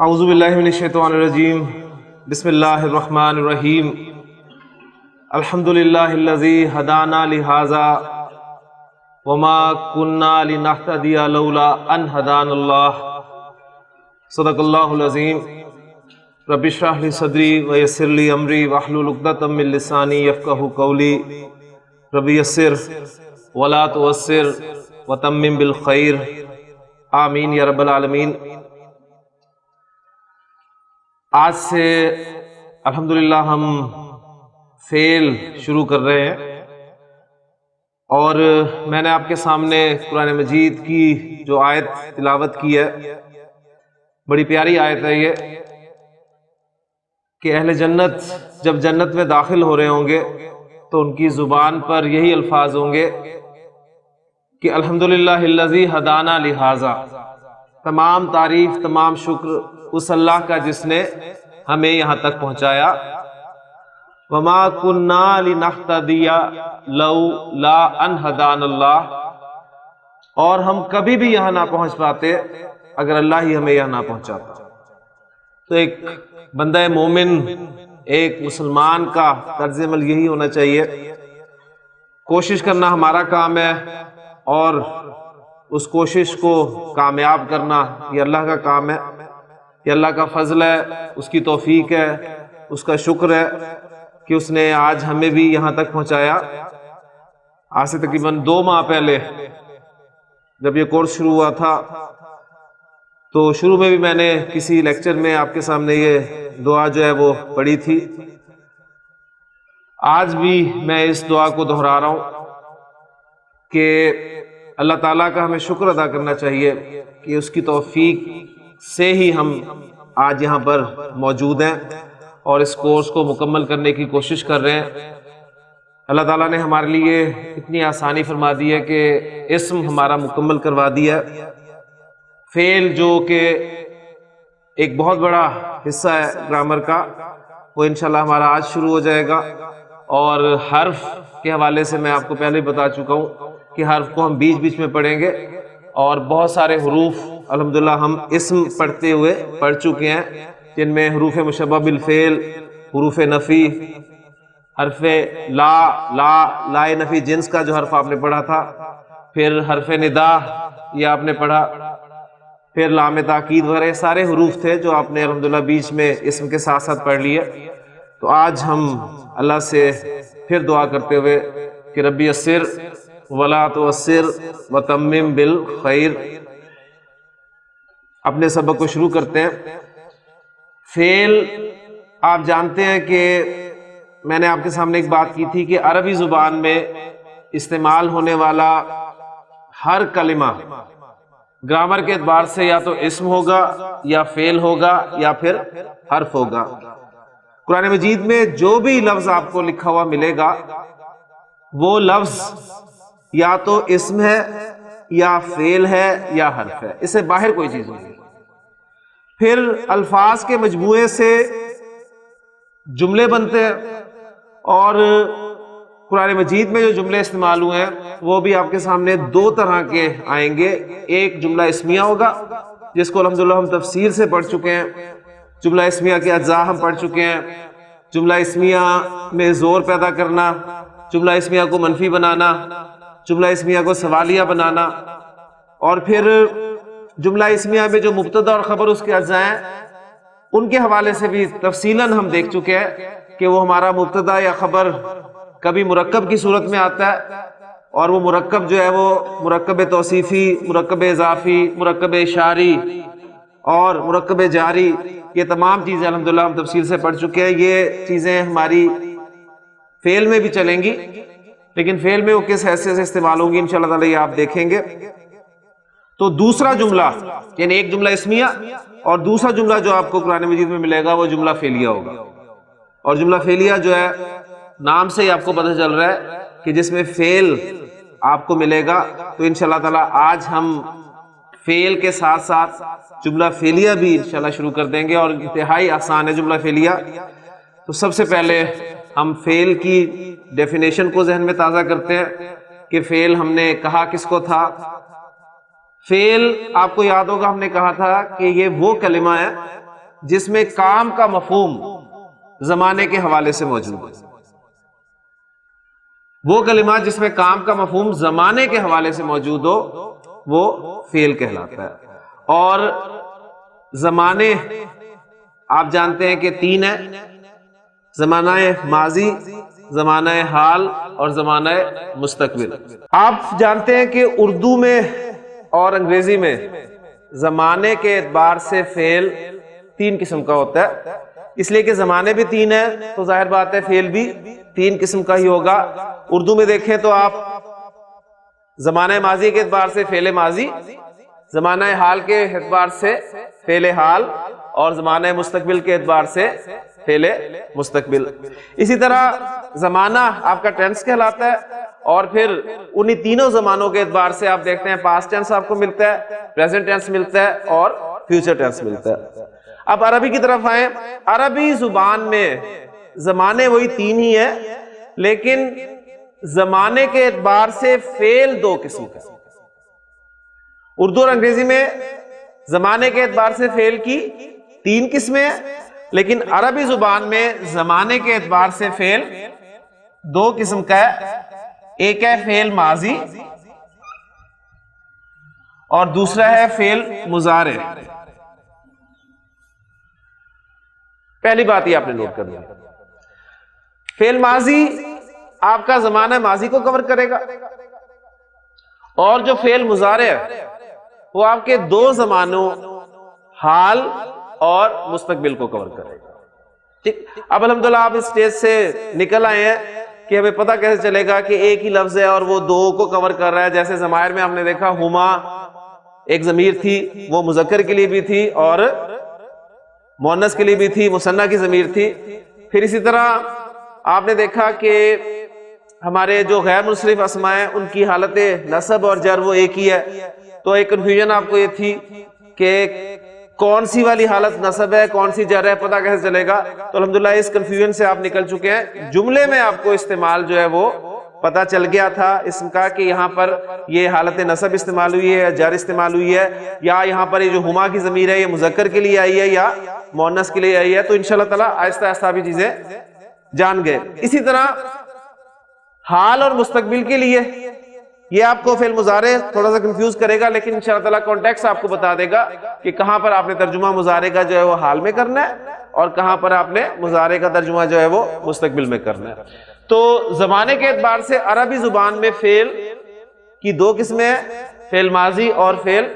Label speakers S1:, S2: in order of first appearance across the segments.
S1: اعوذ باللہ من الشیطان الرجیم بسم اللہ الرحمن الرحیم الحمد للہ الذی ہدانا لہذا وما كنا لنہتدی لولا ان ہدانا اللہ صدق اللہ العظیم رب اشرح لی صدری ویسر لی امری واحلل عقدۃ من لسانی یفقہوا قولی رب یسر ولا تعسر وتمم بالخیر آمین یا رب العالمین۔ آج سے الحمدللہ ہم فعل شروع کر رہے ہیں، اور میں نے آپ کے سامنے قرآن مجید کی جو آیت تلاوت کی ہے، بڑی پیاری آیت ہے یہ، کہ اہل جنت جب جنت میں داخل ہو رہے ہوں گے تو ان کی زبان پر یہی الفاظ ہوں گے کہ الحمدللہ الذی ہدانا لہذا، تمام تعریف تمام شکر اس اللہ کا جس نے ہمیں یہاں تک پہنچایا، وما کنا لنہتدی لولا ان ہدانا اللہ، اور ہم کبھی بھی یہاں نہ پہنچ پاتے اگر اللہ ہی ہمیں یہاں نہ پہنچاتا۔ تو ایک بندہ مومن، ایک مسلمان کا طرز عمل یہی ہونا چاہیے، کوشش کرنا ہمارا کام ہے، اور اس کوشش کو کامیاب کرنا یہ اللہ کا کام ہے، یہ اللہ کا فضل ہے، اس کی توفیق ہے، اس کا شکر ہے کہ اس نے آج ہمیں بھی یہاں تک پہنچایا۔ آج سے تقریباً 2 ماہ پہلے جب یہ کورس شروع ہوا تھا تو شروع میں بھی میں نے کسی لیکچر میں آپ کے سامنے یہ دعا جو ہے وہ پڑھی تھی۔ آج بھی میں اس دعا کو دہرا رہا ہوں کہ اللہ تعالیٰ کا ہمیں شکر ادا کرنا چاہیے کہ اس کی توفیق سے ہی ہم آج یہاں پر موجود ہیں اور اس کورس کو مکمل کرنے کی کوشش کر رہے ہیں۔ اللہ تعالیٰ نے ہمارے لیے اتنی آسانی فرما دی ہے کہ اسم ہمارا مکمل کروا دیا ہے۔ فعل جو کہ ایک بہت بڑا حصہ ہے گرامر کا، وہ انشاءاللہ ہمارا آج شروع ہو جائے گا، اور حرف کے حوالے سے میں آپ کو پہلے بتا چکا ہوں کہ حرف کو ہم بیچ بیچ میں پڑھیں گے، اور بہت سارے حروف الحمدللہ ہم اسم پڑھتے ہوئے پڑھ چکے ہیں، جن میں حروف مشبہ بالفعل، حروف نفی، حرف لا نفی جنس کا جو حرف آپ نے پڑھا تھا، پھر حرف ندا یہ آپ نے پڑھا، پھر لام تاکید وغیرہ سارے حروف تھے جو آپ نے الحمدللہ بیچ میں اسم کے ساتھ ساتھ پڑھ لیے۔ تو آج ہم اللہ سے پھر دعا کرتے ہوئے کہ ربی یسر ولا تعسر وتمم بالخیر، اپنے سبق کو شروع کرتے ہیں۔ فعل آپ جانتے ہیں کہ میں نے آپ کے سامنے ایک بات کی تھی کہ عربی زبان میں استعمال ہونے والا ہر کلمہ گرامر کے اعتبار سے یا تو اسم ہوگا یا فعل ہوگا یا پھر حرف ہوگا۔ قرآن مجید میں جو بھی لفظ آپ کو لکھا ہوا ملے گا وہ لفظ یا تو اسم ہے یا فعل ہے یا حرف ہے، اس سے باہر کوئی چیز نہیں۔ پھر الفاظ کے مجموعے سے جملے بنتے ہیں، اور قرآن مجید میں جو جملے استعمال ہوئے ہیں وہ بھی آپ کے سامنے 2 طرح کے آئیں گے۔ ایک جملہ اسمیہ ہوگا جس کو الحمدللہ ہم تفسیر سے پڑھ چکے ہیں، جملہ اسمیہ کے اجزاء ہم پڑھ چکے ہیں، جملہ اسمیہ میں زور پیدا کرنا، جملہ اسمیہ کو منفی بنانا، جملہ اسمیہ کو سوالیہ بنانا، اور پھر جملہ اسمیہ میں جو مبتدا اور خبر اس کے اجزاء ہیں ان کے حوالے سے بھی تفصیلاً ہم دیکھ چکے ہیں کہ وہ ہمارا مبتدا یا خبر کبھی مرکب کی صورت میں آتا ہے، اور وہ مرکب جو ہے وہ مرکب توصیفی، مرکب اضافی، مرکب اشاری اور مرکب جاری، یہ تمام چیزیں الحمدللہ ہم تفصیل سے پڑھ چکے ہیں۔ یہ چیزیں ہماری فعل میں بھی چلیں گی، لیکن فعل میں وہ کس حیثیت سے استعمال ہوں گی انشاءاللہ تعالی یہ آپ دیکھیں گے۔ تو دوسرا جملہ، یعنی ایک جملہ اسمیہ اور دوسرا جملہ جو آپ کو قرآن مجید میں ملے گا وہ جملہ فعلیہ ہوگا، اور جملہ فعلیہ جو ہے نام سے ہی آپ کو پتہ چل رہا ہے کہ جس میں فعل آپ کو ملے گا۔ تو انشاءاللہ تعالی آج ہم فعل کے ساتھ ساتھ جملہ فعلیہ بھی انشاءاللہ شروع کر دیں گے، اور انتہائی آسان ہے جملہ فعلیہ۔ تو سب سے پہلے ہم فعل کی ڈیفینیشن کو ذہن میں تازہ کرتے ہیں کہ فعل ہم نے کہا کس کو تھا۔ فعل آپ کو یاد ہوگا ہم نے کہا تھا کہ یہ وہ کلمہ ہے جس میں کام کا مفہوم زمانے کے حوالے سے موجود ہے، وہ کلمات جس میں کام کا مفہوم زمانے کے حوالے سے موجود ہو وہ فعل کہلاتا ہے۔ اور زمانے آپ جانتے ہیں کہ تین ہیں، زمانہ ماضی، زمانہ حال اور زمانہ مستقبل۔ آپ جانتے ہیں کہ اردو میں اور انگریزی میں زمانے کے اعتبار سے فعل تین قسم کا ہوتا ہے، اس لیے کہ زمانے بھی تین ہیں تو ظاہر بات ہے فعل بھی تین قسم کا ہی ہوگا۔ اردو میں دیکھیں تو آپ زمانہ ماضی کے اعتبار سے فعل ماضی، زمانہ حال کے اعتبار سے فعل حال اور زمانہ مستقبل کے اعتبار سے فعل مستقبل۔ اسی طرح زمانہ آپ کا ٹینس کہلاتا ہے، اور پھر انہی تینوں زمانوں کے اعتبار سے آپ دیکھتے ہیں پاسٹ ٹینس آپ کو ملتا ہے، پریزنٹ ٹینس ملتا ہے اور فیوچر ٹینس ملتا ہے۔ اب عربی کی طرف آئیں، عربی زبان میں زمانے وہی تین ہی ہیں، لیکن زمانے کے اعتبار سے فعل دو قسم کا۔ اردو اور انگریزی میں زمانے کے اعتبار سے فعل کی تین قسمیں ہیں، لیکن عربی زبان میں زمانے کے اعتبار سے فعل دو قسم کا ہے، ایک ہے فعل ماضی اور دوسرا ہے فعل مضارع۔ پہلی بات یہ آپ نے نوٹ کرنی ہے، فعل ماضی آپ کا زمانہ ماضی کو کور کرے گا، اور جو فعل مضارع ہے وہ آپ کے دو زمانوں حال اور مستقبل کو کور کرے گا۔ ٹھیک، اب الحمدللہ آپ اس سٹیج سے نکل آئے ہیں کہ ہمیں پتہ کیسے چلے گا کہ ایک ہی لفظ ہے اور وہ دو کو کور کر رہا ہے۔ جیسے ضمائر میں ہم نے دیکھا ہما ایک ضمیر تھی، وہ مذکر کے لیے بھی تھی اور مؤنث کے لیے بھی تھی، مثنیٰ کی ضمیر تھی۔ پھر اسی طرح آپ نے دیکھا کہ ہمارے جو غیر منصرف اسماء ہیں ان کی حالت نصب اور جر وہ ایک ہی ہے، تو ایک کنفیوژن آپ کو یہ تھی کہ کون سی والی حالت نصب ہے کون سی جر ہے، پتہ کیسے چلے گا؟ تو الحمدللہ اس کنفیوژن سے آپ نکل چکے ہیں۔ جملے میں آپ کو استعمال جو ہے وہ پتہ چل گیا تھا اسم کا کہ یہاں پر یہ حالت نصب استعمال ہوئی ہے، جر استعمال ہوئی ہے، یا یہاں پر یہ جو ہما کی ضمیر ہے یہ مذکر کے لیے آئی ہے یا مؤنث کے لیے آئی ہے۔ تو انشاءاللہ تعالی آہستہ آہستہ بھی چیزیں جان گئے۔ اسی طرح حال اور مستقبل کے لیے یہ آپ کو فعل مضارع تھوڑا سا کنفیوز کرے گا، لیکن انشاءاللہ تعالی کانٹیکس آپ کو بتا دے گا کہ کہاں پر آپ نے ترجمہ مضارع کا جو ہے وہ حال میں کرنا ہے اور کہاں پر آپ نے مضارع کا ترجمہ جو ہے وہ مستقبل میں کرنا ہے۔ تو زمانے کے اعتبار سے عربی زبان میں فعل کی دو قسمیں ہیں، فعل ماضی اور فعل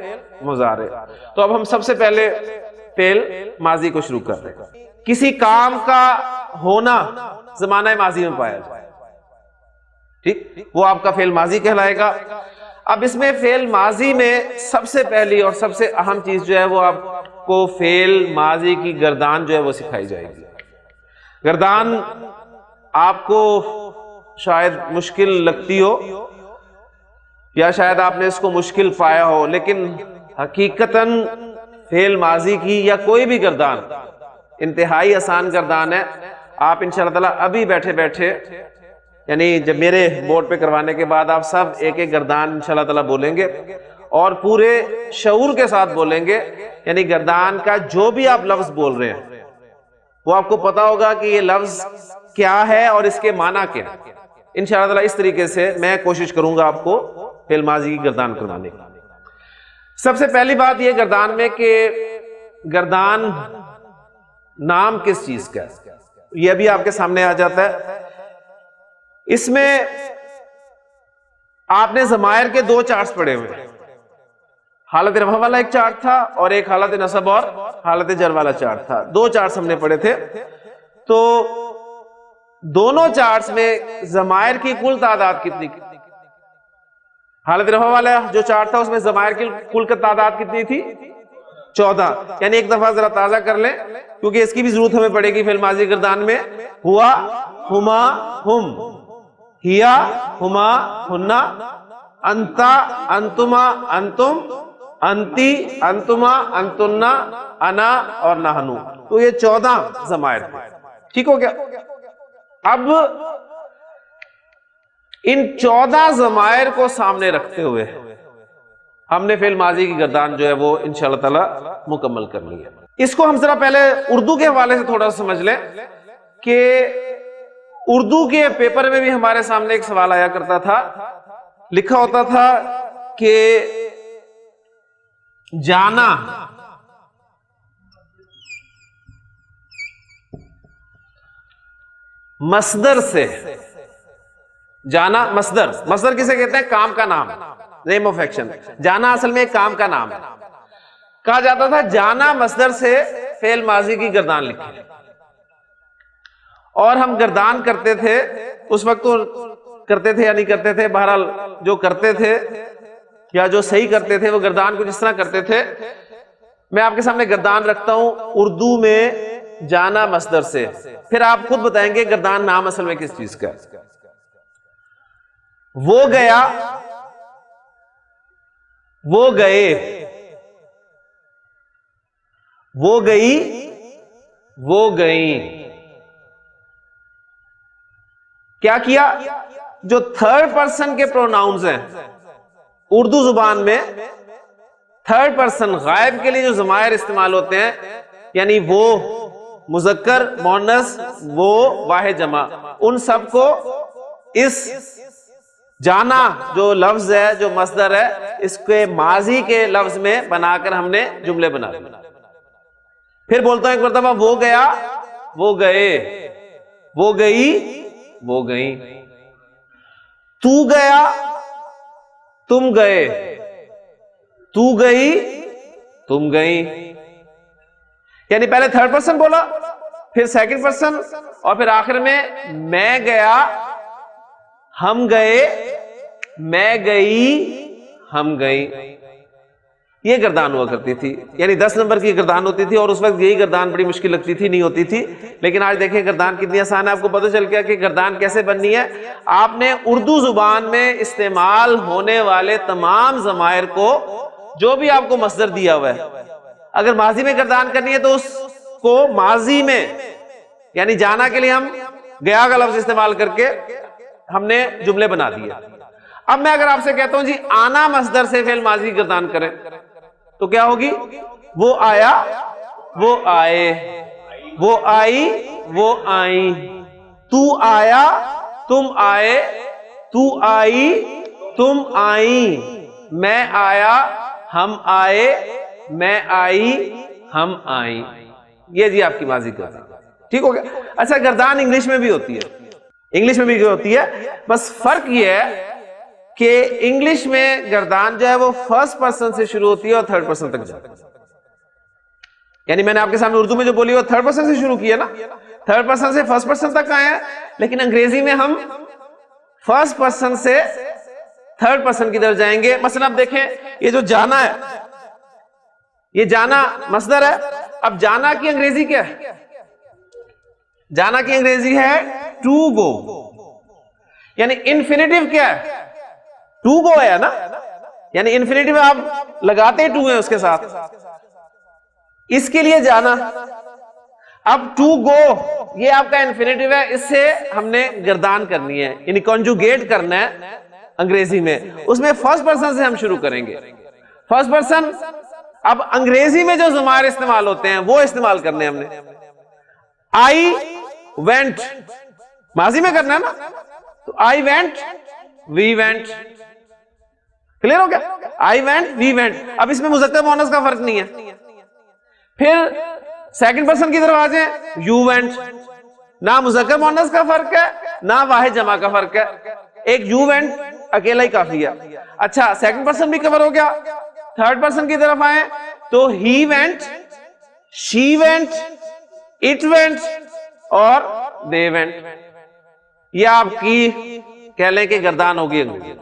S1: مضارع۔ تو اب ہم سب سے پہلے فعل ماضی کو شروع کر رہے ہیں۔ کسی کام کا ہونا زمانہ ماضی میں پایا جائے، ٹھیک، وہ آپ کا فعل ماضی کہلائے گا۔ اب اس میں فعل ماضی میں سب سے پہلی اور سب سے اہم چیز جو ہے وہ آپ کو فعل ماضی کی گردان جو ہے وہ سکھائی جائے گی۔ گردان آپ کو شاید مشکل لگتی ہو یا شاید آپ نے اس کو مشکل پایا ہو، لیکن حقیقتاً فعل ماضی کی یا کوئی بھی گردان انتہائی آسان گردان ہے۔ آپ انشاءاللہ تعالیٰ ابھی بیٹھے بیٹھے، یعنی جب میرے بورڈ پہ کروانے کے بعد آپ سب ایک ایک گردان انشاءاللہ تعالیٰ بولیں گے اور پورے شعور کے ساتھ بولیں گے، یعنی گردان کا جو بھی آپ لفظ بول رہے ہیں وہ آپ کو پتا ہوگا کہ یہ لفظ کیا ہے اور اس کے معنی کیا ہے۔ انشاءاللہ تعالیٰ اس طریقے سے میں کوشش کروں گا آپ کو فعل ماضی کی گردان کروانے کی۔ سب سے پہلی بات یہ گردان میں کہ گردان نام کس چیز کا ہے یہ بھی آپ کے سامنے آ جاتا ہے۔ اس میں آپ نے ضمائر کے دو چارٹس پڑھے ہوئے ہیں، حالت رفع والا ایک چارٹ تھا اور ایک حالت نصب اور حالت جر والا چارٹ تھا، دو چارٹس ہم نے پڑھے تھے۔ تو دونوں چارٹس میں ضمائر کی کل تعداد کتنی؟ حالت رفع والا جو چارٹ تھا اس میں ضمائر کی کل تعداد کتنی تھی؟ 14۔ یعنی ایک دفعہ ذرا تازہ کر لیں کیونکہ اس کی بھی ضرورت ہمیں پڑے گی فعل ماضی گردان میں۔ ہوا، ہما، ہم، ہیا، ہما، ہننا، انتا، انتما، انتم، انتی، انتما، انتنا، انا اور نحنو۔ تو یہ 14 ضمائر تھے، ٹھیک ہو گیا؟ اب ان 14 ضمائر کو سامنے رکھتے ہوئے ہم نے فعل ماضی کی گردان جو ہے وہ انشاءاللہ تعالی مکمل کرنی ہے۔ اس کو ہم ذرا پہلے اردو کے حوالے سے تھوڑا سمجھ لیں کہ اردو کے پیپر میں بھی ہمارے سامنے ایک سوال آیا کرتا تھا، لکھا ہوتا تھا کہ جانا مصدر سے، جانا مصدر، مصدر کسے کہتے ہیں؟ کام کا نام، نیم آف ایکشن. جانا اصل میں ایک کام کا نام ہے. کہا جاتا تھا جانا مصدر سے فعل ماضی کی گردان لکھی، اور ہم گردان کرتے تھے اس وقت، تو کرتے تھے یا نہیں کرتے تھے، بہرحال جو کرتے تھے یا جو صحیح کرتے تھے وہ گردان کو جس طرح کرتے تھے. میں آپ کے سامنے گردان رکھتا ہوں اردو میں جانا مصدر سے، پھر آپ خود بتائیں گے گردان نام اصل میں کس چیز کا ہے. وہ گیا، وہ گئے، وہ گئی، وہ گئیں. کیا کیا؟ جو تھرڈ پرسن کے پروناؤنز ہیں اردو زبان میں، تھرڈ پرسن غائب کے لیے جو ضمائر استعمال ہوتے ہیں، یعنی وہ مذکر مؤنث، وہ واحد جمع، ان سب کو اس جانا جو لفظ ہے، جو مصدر ہے، اس کے ماضی کے لفظ میں بنا کر ہم نے جملے بنا دیے. پھر بولتا ہوں ایک مرتبہ، وہ گیا، وہ گئے، وہ گئی، وہ گئیں. تو گیا، تم گئے، تو گئی، تم گئیں. یعنی پہلے تھرڈ پرسن بولا، پھر سیکنڈ پرسن، اور پھر آخر میں میں گیا، ہم گئے، میں گئی، ہم گئیں. یہ گردان ہوا کرتی تھی، یعنی 10 نمبر کی گردان ہوتی تھی، اور اس وقت یہی گردان بڑی مشکل لگتی تھی، نہیں ہوتی تھی. لیکن آج دیکھیں گردان کتنی آسان ہے، آپ کو پتہ چل گیا کہ گردان کیسے بننی ہے. آپ نے اردو زبان میں استعمال ہونے والے تمام ضمائر کو، جو بھی آپ کو مصدر دیا ہوا ہے، اگر ماضی میں گردان کرنی ہے تو اس کو ماضی میں، یعنی جانا کے لیے ہم گیا کا لفظ استعمال کر کے ہم نے جملے بنا دیے. اب میں اگر آپ سے کہتا ہوں جی آنا مصدر سے فعل ماضی کی گردان کریں تو کیا ہوگی؟ وہ آیا، وہ آئے، وہ آئی، وہ آئیں. تو آیا، تم آئے، تو آئی، تم آئیں. میں آیا، ہم آئے، میں آئی، ہم آئیں. یہ جی آپ کی ماضی گردان. ٹھیک ہو گیا؟ اچھا، گردان انگلش میں بھی ہوتی ہے، انگلش میں بھی ہوتی ہے، بس فرق یہ ہے کہ انگلش میں گردان جو ہے وہ فرسٹ پرسن سے شروع ہوتی ہے اور تھرڈ پرسن تک جاتی ہے. یعنی میں نے آپ کے سامنے اردو میں جو بولی وہ تھرڈ پرسن سے شروع کی ہے نا، تھرڈ پرسن سے فرسٹ پرسن تک آئے ہیں. لیکن انگریزی میں ہم فرسٹ پرسن سے تھرڈ پرسن کی طرف جائیں گے. مثلا اب دیکھیں، یہ جو جانا ہے، یہ جانا مصدر ہے. اب جانا کی انگریزی کیا ہے؟ جانا کی انگریزی ہے ٹو گو. یعنی انفینیٹیو کیا ہے؟ ٹو گو ہے نا، یعنی انفینیٹیو آپ لگاتے ٹو ہیں اس کے ساتھ، اس کے لیے جانا. اب ٹو گو یہ آپ کا انفینیٹیو ہے، اس سے ہم نے گردان کرنی ہے، یعنی کنجوگیٹ کرنا ہے انگریزی میں. اس میں فرسٹ پرسن سے ہم شروع کریں گے. فرسٹ پرسن، اب انگریزی میں جو ضمائر استعمال ہوتے ہیں وہ استعمال کرنے ہم نے. آئی وینٹ ماضی میں کرنا ہے نا، تو I went, we went. Clear ہو گیا؟ I went, we went. اب اس میں مذکر مؤنث کا فرق نہیں ہے. پھر سیکنڈ پرسن کی طرف آ جائیں، یو وینٹ. نہ مذکر مؤنث کا فرق ہے، نہ واحد جمع کا فرق ہے. ایک یو وینٹ اکیلا ہی کافی ہے. اچھا، سیکنڈ پرسن بھی کور ہو گیا. تھرڈ پرسن کی طرف آئیں تو he went, she went, it went اور دے وینٹ. یہ آپ کی کہہ لیں کہ گردان ہوگی انگریزی.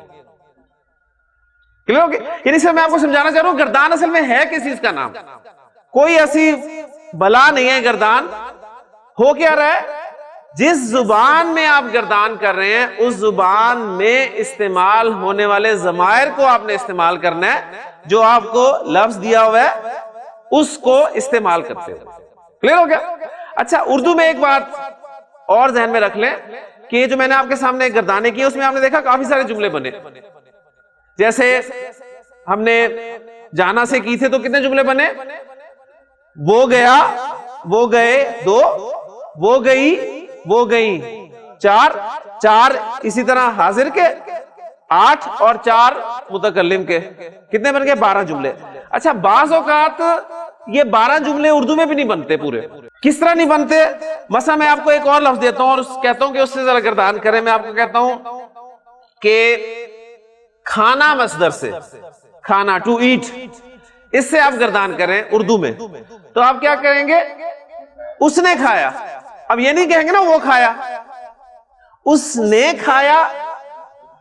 S1: کلیئر ہو گیا؟ یعنی سر میں آپ کو سمجھانا چاہ رہا ہوں گردان اصل میں ہے کس چیز کا نام. کوئی ایسی بلا نہیں ہے گردان. ہو کیا رہا ہے؟ جس زبان میں آپ گردان کر رہے ہیں اس زبان میں استعمال ہونے والے ضمائر کو آپ نے استعمال کرنا ہے. جو آپ کو لفظ دیا ہوا ہے اس کو استعمال کرتے ہیں. کلیئر ہو گیا؟ اچھا، اردو میں ایک بات اور ذہن میں رکھ لیں کہ جو میں نے آپ کے سامنے گردانے کی اس میں آپ نے دیکھا کافی سارے جملے بنے. جیسے ہم نے جانا سے کی تھے تو کتنے جملے بنے؟ وہ گیا، وہ گئے، 2، وہ گئی، وہ گئی، 4، 4 اسی طرح حاضر کے، 8 اور 4 متکلم کے، کتنے بن گئے؟ 12 جملے۔ اچھا بعض اوقات یہ 12 جملے اردو میں بھی نہیں بنتے پورے۔ کس طرح نہیں بنتے؟ مثلا میں آپ کو ایک اور لفظ دیتا ہوں اور کہتا ہوں کہ اس سے ذرا گردان کریں۔ میں آپ کو کہتا ہوں کہ کھانا مصدر سے، کھانا ٹو ایٹ، اس سے آپ گردان کریں اردو میں، تو آپ کیا کریں گے؟ اس نے کھایا۔ اب یہ نہیں کہیں گے نا وہ کھایا، اس نے کھایا،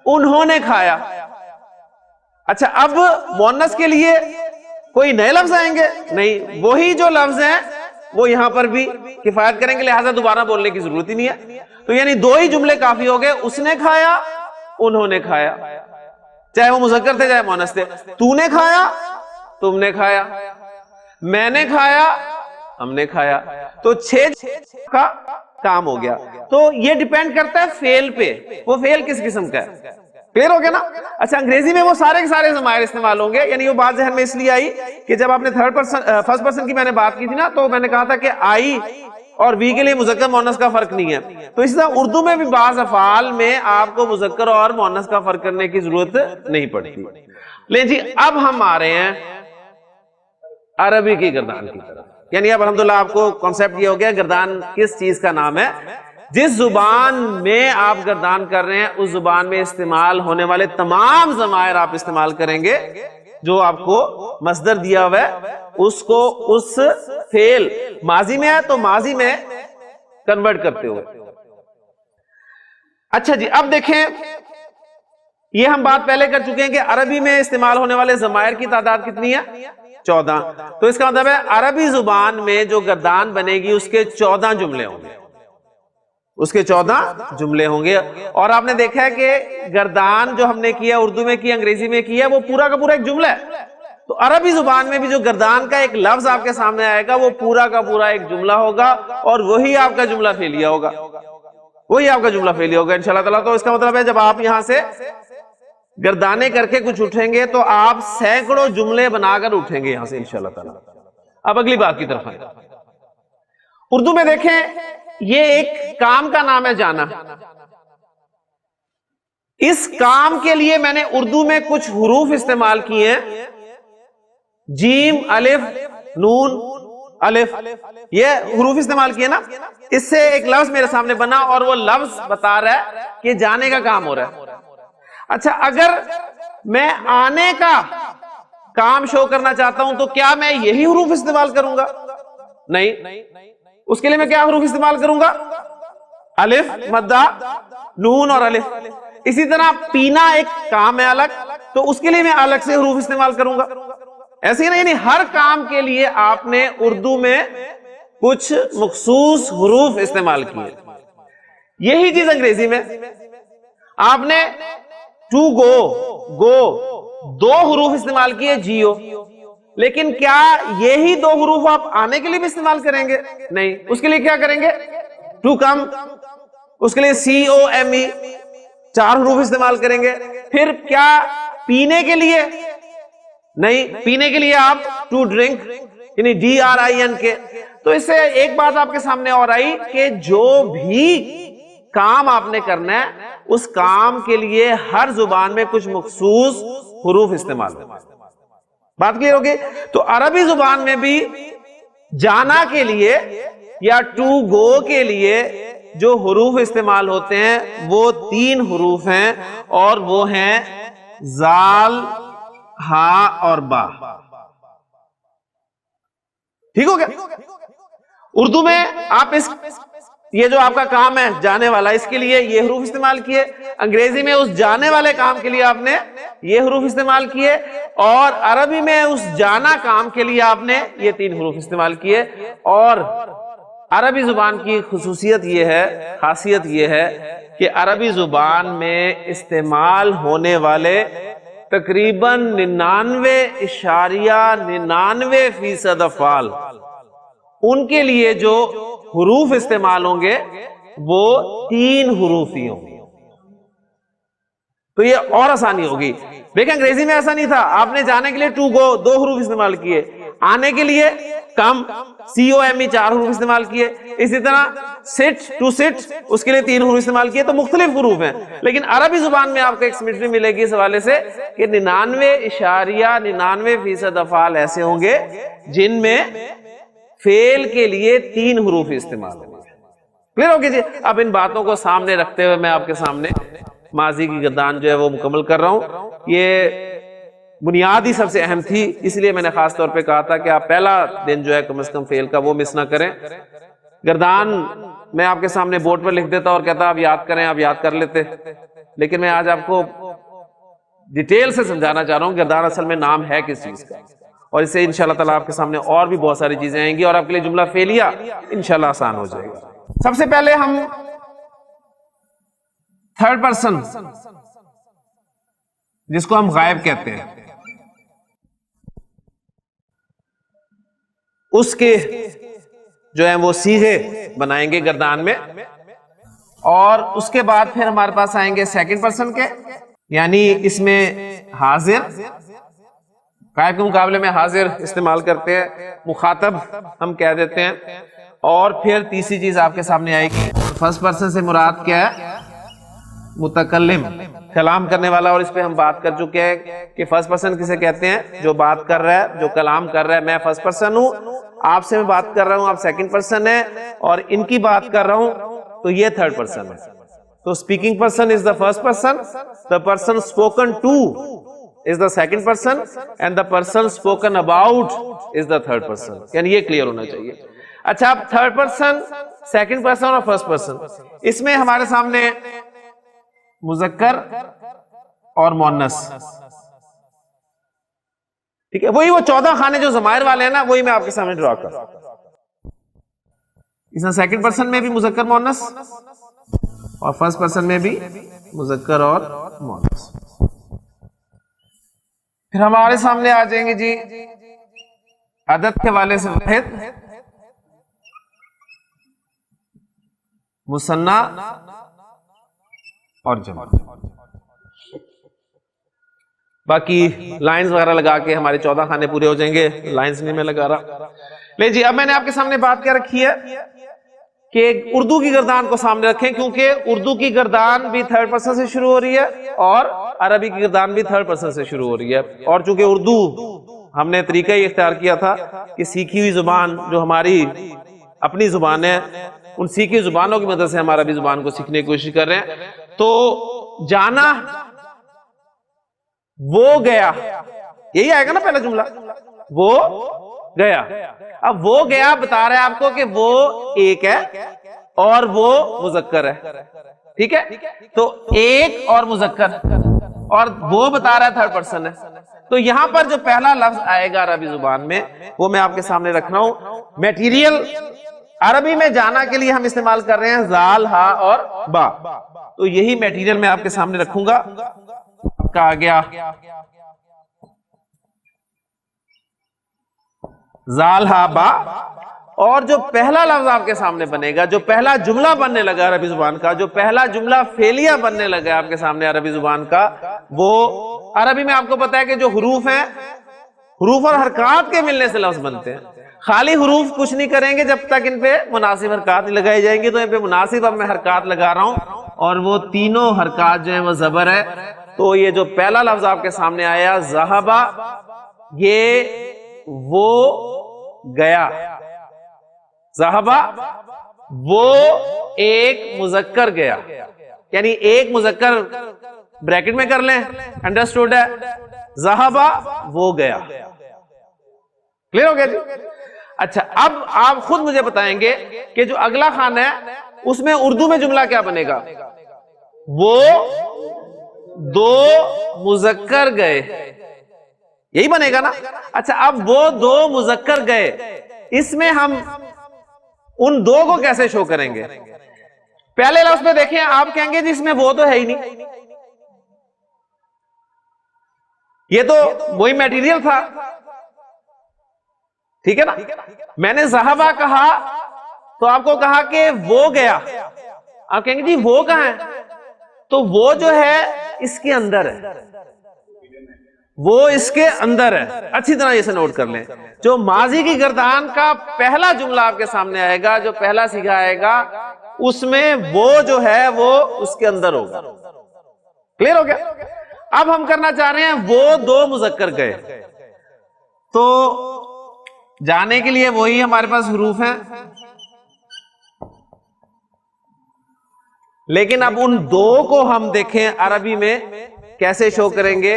S1: انہوں نے کھایا۔ اچھا اب مؤنث کے لیے کوئی نئے لفظ آئیں گے؟ نہیں، وہی جو لفظ ہیں وہ یہاں پر بھی کفایت کریں گے، لہذا دوبارہ بولنے کی ضرورت ہی نہیں ہے۔ تو یعنی 2 ہی جملے کافی ہو گئے، اس نے کھایا، انہوں نے کھایا، چاہے وہ مذکر تھے چاہے مؤنث تھے۔ تو نے کھایا، تم نے کھایا، میں نے کھایا، ہم نے کھایا۔ تو 6 کا کام ہو گیا۔ تو یہ ڈیپینڈ کرتا ہے فعل پہ، وہ فعل کس قسم کا ہے۔ کلیئر ہو گیا نا؟ اچھا انگریزی میں وہ سارے کے سارے ضمائر استعمال ہوں گے، یعنی وہ بات ذہن میں اس لیے آئی کہ جب آپ نے فرسٹ پرسن کی میں نے بات کی تھی نا، تو میں نے کہا تھا کہ آئی اور وی کے لیے مذکر مؤنث کا فرق نہیں ہے۔ تو اسی طرح اردو میں بھی بعض افعال میں آپ کو مذکر اور مؤنث کا فرق کرنے کی ضرورت نہیں پڑتی۔ لیں جی اب ہم آ رہے ہیں عربی کی گردان کی طرف، یعنی اب الحمدللہ آپ کو کانسیپٹ یہ ہو گیا گردان کس چیز کا نام ہے۔ جس زبان میں آپ گردان کر رہے ہیں اس زبان میں استعمال ہونے والے تمام ضمائر آپ استعمال کریں گے۔ جو آپ کو مصدر دیا ہوا ہے اس کو اس فعل ماضی میں ہے تو ماضی میں کنورٹ کرتے ہوئے۔ اچھا جی اب دیکھیں، یہ ہم بات پہلے کر چکے ہیں کہ عربی میں استعمال ہونے والے ضمائر کی تعداد کتنی ہے؟ 14۔ تو اس کا مطلب ہے عربی زبان میں جو گردان بنے گی اس کے 14 جملے ہوں گے، اس کے 14 جملے ہوں گے۔ اور آپ نے دیکھا ہے کہ گردان جو ہم نے کیا اردو میں کیا انگریزی میں کیا وہ پورا کا پورا ایک جملہ ہے۔ تو عربی زبان میں بھی جو گردان کا ایک لفظ آپ کے سامنے آئے گا وہ پورا کا پورا ایک جملہ ہوگا، اور وہی آپ کا جملہ فعلیہ ہوگا، وہی آپ کا جملہ فعلیہ ہوگا انشاءاللہ تعالیٰ۔ تو اس کا مطلب ہے جب آپ یہاں سے گردانے کر کے کچھ اٹھیں گے تو آپ سینکڑوں جملے بنا کر اٹھیں گے یہاں سے انشاءاللہ تعالیٰ۔ اب اگلی بات کی طرف آئیں۔ اردو میں دیکھیں یہ ایک کام کا نام ہے جانا۔ اس کام کے لیے میں نے اردو میں کچھ حروف استعمال کیے ہیں، جیم، الف، نون، الف، یہ حروف استعمال کیے نا۔ اس سے ایک لفظ میرے سامنے بنا اور وہ لفظ بتا رہا ہے کہ جانے کا کام ہو رہا ہے۔ اچھا اگر میں آنے کا کام شو کرنا چاہتا ہوں تو کیا میں یہی حروف استعمال کروں گا؟ نہیں، اس کے لیے میں کیا حروف استعمال کروں گا؟ الف، مدہ، نون اور الف۔ اسی طرح پینا ایک کام ہے الگ، تو اس کے لیے میں الگ سے حروف استعمال کروں گا۔ ایسے ہی نا، یعنی ہر کام کے لیے آپ نے اردو میں کچھ مخصوص حروف استعمال کیے۔ یہی چیز انگریزی میں آپ نے ٹو گو 2 حروف استعمال کیے، جیو، لیکن کیا یہی 2 حروف آپ آنے کے لیے بھی استعمال کریں گے؟ نہیں، اس کے لیے کیا کریں گے؟ ٹو کم، اس کے لیے COME 4 حروف استعمال کریں گے۔ پھر کیا پینے کے لیے؟ نہیں، پینے کے لیے آپ ٹو ڈرنک یعنی DRIN کے۔ تو اس سے ایک بات آپ کے سامنے اور آئی کہ جو بھی کام آپ نے کرنا ہے اس کام کے لیے ہر زبان میں کچھ مخصوص حروف استعمال ہے۔ بات کلیئر ہوگی؟ تو عربی زبان میں بھی جانا کے لیے یا ٹو گو کے لیے جو حروف استعمال ہوتے ہیں وہ 3 حروف ہیں، اور وہ ہیں زال، ہا اور با۔ ٹھیک ہو گیا؟ اردو میں آپ یہ جو آپ کا کام ہے جانے والا، اس کے لیے یہ حروف استعمال کیے۔ انگریزی میں اس جانے والے کام کے لیے آپ نے یہ حروف استعمال کیے، اور عربی میں اس جانا کام کے لیے آپ نے یہ 3 حروف استعمال کیے۔ اور عربی زبان کی خصوصیت یہ ہے، خاصیت یہ ہے کہ عربی زبان میں استعمال ہونے والے تقریباً 99.99% افعال، ان کے لیے جو حروف استعمال ہوں گے وہ 3 حروف ہی ہوں گے۔ تو یہ اور آسانی ہوگی۔ دیکھیں انگریزی میں ایسا نہیں تھا، آپ نے جانے کے لیے ٹو گو 2 حروف استعمال کیے، آنے کے لیے کم COME 4 حروف استعمال کیے. اسی طرح sit to sit اس کے لیے 3 حروف استعمال کیے. تو مختلف حروف ہیں, لیکن عربی زبان میں آپ کو ایک سمیٹری ملے گی اس حوالے سے کہ 99.99% افعال ایسے ہوں گے جن میں فعل کے لیے 3 حروف استعمال ہوں گے. کلیئر ہو گیا جی. اب ان باتوں کو سامنے رکھتے ہوئے میں آپ کے سامنے ماضی کی گردان جو ہے وہ مکمل کر رہا ہوں. یہ بنیادی سب سے اہم تھی, اس لیے میں نے خاص طور پہ کہا تھا کہ آپ پہلا دن جو ہے کم از کم فعل کا وہ مس نہ کریں. گردان میں آپ کے سامنے بورڈ پر لکھ دیتا اور کہتا آپ یاد کریں, آپ یاد کر لیتے, لیکن میں آج آپ کو ڈیٹیل سے سمجھانا چاہ رہا ہوں گردان اصل میں نام ہے کس چیز کا, اور اس سے انشاءاللہ تعالیٰ آپ کے سامنے اور بھی بہت ساری چیزیں آئیں گی اور آپ کے لیے جملہ فعلیہ انشاءاللہ آسان ہو جائے گا. سب سے پہلے ہم تھرڈ پرسن جس کو ہم غائب کہتے ہیں اس کے جو ہیں وہ صیغے بنائیں گے گردان میں, اور اس کے بعد پھر ہمارے پاس آئیں گے سیکنڈ پرسن کے, یعنی اس میں حاضر, غائب کے مقابلے میں حاضر استعمال کرتے ہیں, مخاطب ہم کہہ دیتے ہیں, اور پھر تیسری چیز آپ کے سامنے آئے گی فرسٹ پرسن سے مراد کیا ہے, متکلم, کلام کرنے والا. اور اس پہ ہم بات کر چکے ہیں کہ فرسٹ پرسن کسے کہتے ہیں, جو بات کر رہا ہے, جو کلام کر رہا ہے. میں فرسٹ پرسن ہوں, آپ سے میں بات کر رہا ہوں, آپ سیکنڈ پرسن ہیں, اور ان کی بات کر رہا ہوں تو یہ تھرڈ پرسن ہے. تو speaking person is the first person, the person spoken to is the second person, and the person spoken about is the third person. یعنی یہ کلیئر ہونا چاہیے. اچھا, اب تھرڈ پرسن, سیکنڈ پرسن اور فرسٹ پرسن, اس میں ہمارے سامنے مذکر اور مؤنث, ٹھیک ہے, وہی وہ 14 خانے جو ضمائر والے ہیں نا, وہی میں آپ کے سامنے ڈرا کر. اس میں سیکنڈ پرسن میں بھی مذکر مؤنث اور فرسٹ پرسن میں بھی مذکر اور مؤنث. پھر ہمارے سامنے آ جائیں گے جی عدد کے حوالے سے واحد, مثنی اور جمع. باقی لائنز وغیرہ لگا کے ہمارے 14 خانے پورے ہو جائیں گے. لائنز نہیں میں لگا رہا. لے جی, اب میں نے آپ کے سامنے بات کیا رکھی ہے کہ اردو کی گردان کو سامنے رکھیں, کیونکہ اردو کی گردان بھی تھرڈ پرسن سے شروع ہو رہی ہے اور عربی کی گردان بھی تھرڈ پرسن سے شروع ہو رہی ہے. اور چونکہ اردو ہم نے طریقہ ہی اختیار کیا تھا کہ سیکھی ہوئی زبان جو ہماری اپنی زبان ہے, ان سیکھی ہوئی زبانوں کی مدد سے ہم عربی زبان کو سیکھنے کی کوشش کر رہے ہیں. تو جانا, وہ گیا, یہی آئے گا نا پہلا جملہ, وہ گیا. اب وہ گیا بتا رہا ہے آپ کو کہ وہ ایک ہے اور وہ مذکر ہے, ٹھیک ہے. تو ایک اور مذکر, اور وہ بتا رہا ہے تھرڈ پرسن ہے. تو یہاں پر جو پہلا لفظ آئے گا عربی زبان میں وہ میں آپ کے سامنے رکھ رہا ہوں. میٹیریل عربی میں جانا کے لیے ہم استعمال کر رہے ہیں زال, ہا اور با. تو یہی میٹیریل میں آپ کے سامنے رکھوں گا. آپ کا آ گیا زال, ہا, با, اور جو پہلا لفظ آپ کے سامنے بنے گا, جو پہلا جملہ بننے لگا عربی زبان کا, جو پہلا جملہ فعلیہ بننے لگا آپ کے سامنے عربی زبان کا, وہ عربی میں آپ کو پتا ہے کہ جو حروف ہیں, حروف اور حرکات کے ملنے سے لفظ بنتے ہیں. خالی حروف کچھ نہیں کریں گے جب تک ان پہ مناسب حرکات نہیں لگائی جائیں گی. تو ان پہ مناسب اب میں حرکات لگا رہا ہوں, اور وہ تینوں حرکات جو ہیں وہ زبر ہے. تو یہ جو پہلا لفظ آپ کے سامنے آیا ذہبا, یہ وہ گیا. ذہبا وہ ایک مذکر گیا, یعنی ایک مذکر بریکٹ میں کر لیں, انڈرسٹوڈ ہے. ذہبا وہ گیا. کلیئر ہو گیا جی. اچھا, اب آپ خود مجھے بتائیں گے کہ جو اگلا خانہ ہے اس میں اردو میں جملہ کیا بنے گا. وہ دو مذکر گئے, یہی بنے گا نا. اچھا, اب وہ دو مذکر گئے, اس میں ہم ان دو کو کیسے شو کریں گے. پہلے لفظ پہ دیکھیں, آپ کہیں گے جی اس میں وہ تو ہے ہی نہیں, یہ تو وہی میٹیریل تھا, ٹھیک ہے نا. میں نے ذہبا کہا تو آپ کو کہا کہ وہ گیا, آپ کہیں گے جی وہ کہاں ہے, تو وہ جو ہے اس کے اندر ہے. وہ اس کے اندر ہے. اچھی طرح اسے نوٹ کر لیں. جو ماضی کی گردان کا پہلا جملہ آپ کے سامنے آئے گا, جو پہلا سیگا آئے گا, اس میں وہ جو ہے وہ اس کے اندر ہوگا. کلیئر ہو گیا؟ اب ہم کرنا چاہ رہے ہیں وہ دو مذکر گئے, تو جانے کے لیے وہی ہمارے پاس حروف ہیں, لیکن اب ان دو کو ہم دیکھیں عربی میں کیسے شو کریں گے.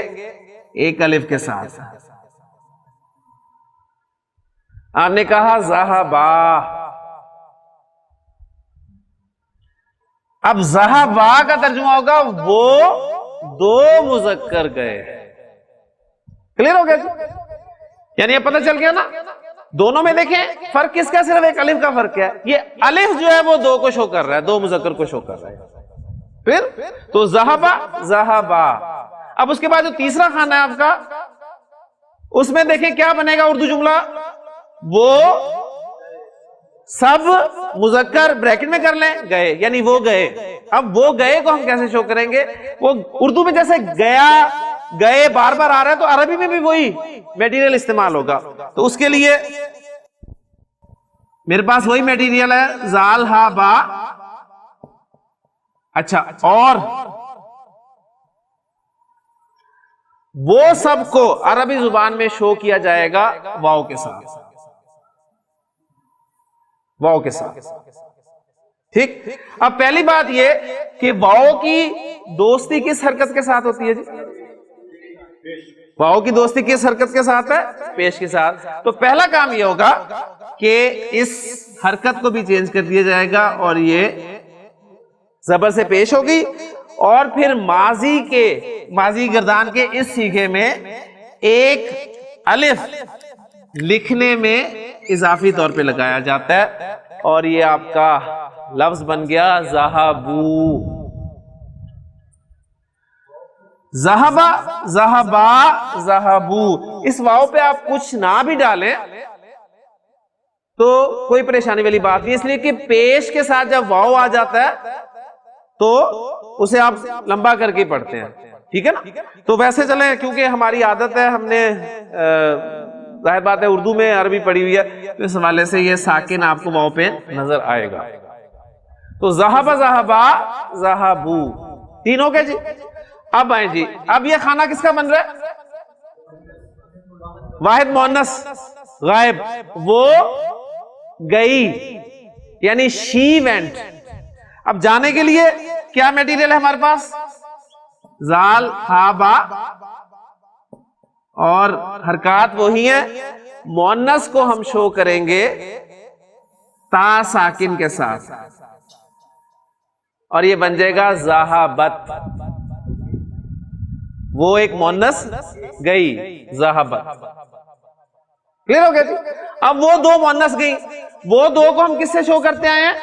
S1: ایک الف کے ساتھ. آپ نے کہا ذہبا, اب ذہبا کا ترجمہ ہوگا وہ دو مذکر گئے. کلیئر ہو گیا؟ یعنی یہ پتہ چل گیا نا. دونوں میں دیکھیں فرق کس کا, صرف ایک الف کا فرق ہے. یہ الف جو ہے وہ دو کو شو کر رہا ہے, دو مذکر کو شو کر رہا ہے. پھر تو ذہبا ذہبا. اب اس کے بعد جو تیسرا خانہ ہے آپ کا, اس میں دیکھیں کیا بنے گا اردو جملہ. وہ سب مذکر بریکٹ میں کر لیں گئے, یعنی وہ گئے. اب وہ گئے کو ہم کیسے شو کریں گے؟ وہ اردو میں جیسے گیا گئے بار بار آ رہا ہے, تو عربی میں بھی وہی میٹیریل استعمال ہوگا. تو اس کے لیے میرے پاس وہی میٹیریل ہے, زال ہا با. اچھا, اور وہ سب کو عربی زبان میں شو کیا جائے گا واو کے ساتھ. واو کے ساتھ. ٹھیک. اب پہلی بات یہ کہ واو کی دوستی کس حرکت کے ساتھ ہوتی ہے جی؟ واو کی دوستی کس حرکت کے ساتھ ہے؟ پیش کے ساتھ. تو پہلا کام یہ ہوگا کہ اس حرکت کو بھی چینج کر دیا جائے گا, اور یہ زبر سے پیش ہوگی, اور پھر ماضی گردان کے اس سیغے میں ایک الف لکھنے میں اضافی طور پہ لگایا جاتا ہے, اور یہ آپ کا لفظ بن گیا ذہبو. ذہبا ذہبا ذہبو. اس واو پہ آپ کچھ نہ بھی ڈالیں تو کوئی پریشانی والی بات نہیں, اس لیے کہ پیش کے ساتھ جب واو آ جاتا ہے تو اسے آپ لمبا کر کے پڑھتے ہیں. ٹھیک ہے نا. تو ویسے چلیں, کیونکہ ہماری عادت ہے, ہم نے ظاہر بات ہے اردو میں عربی پڑھی ہوئی ہے, تو اس حوالے سے یہ ساکن آپ کو واو پہ نظر آئے گا. تو ذہبا ذہبا ذہبو تین ہو گئے جی. اب آئیں جی, اب یہ خانہ کس کا بن رہا ہے؟ واحد مؤنث غائب. وہ گئی, یعنی شی وینٹ. اب جانے کے لیے کیا میٹیریل ہے ہمارے پاس؟ زال ہا با, اور حرکات وہی ہیں. مؤنث کو ہم شو کریں گے تا ساکن کے ساتھ, اور یہ بن جائے گا ذہبت. وہ ایک مؤنث گئی, ذہبت. کلیئر ہو گیا جی. اب وہ دو مؤنث گئی, وہ دو کو ہم کس سے شو کرتے آئے ہیں؟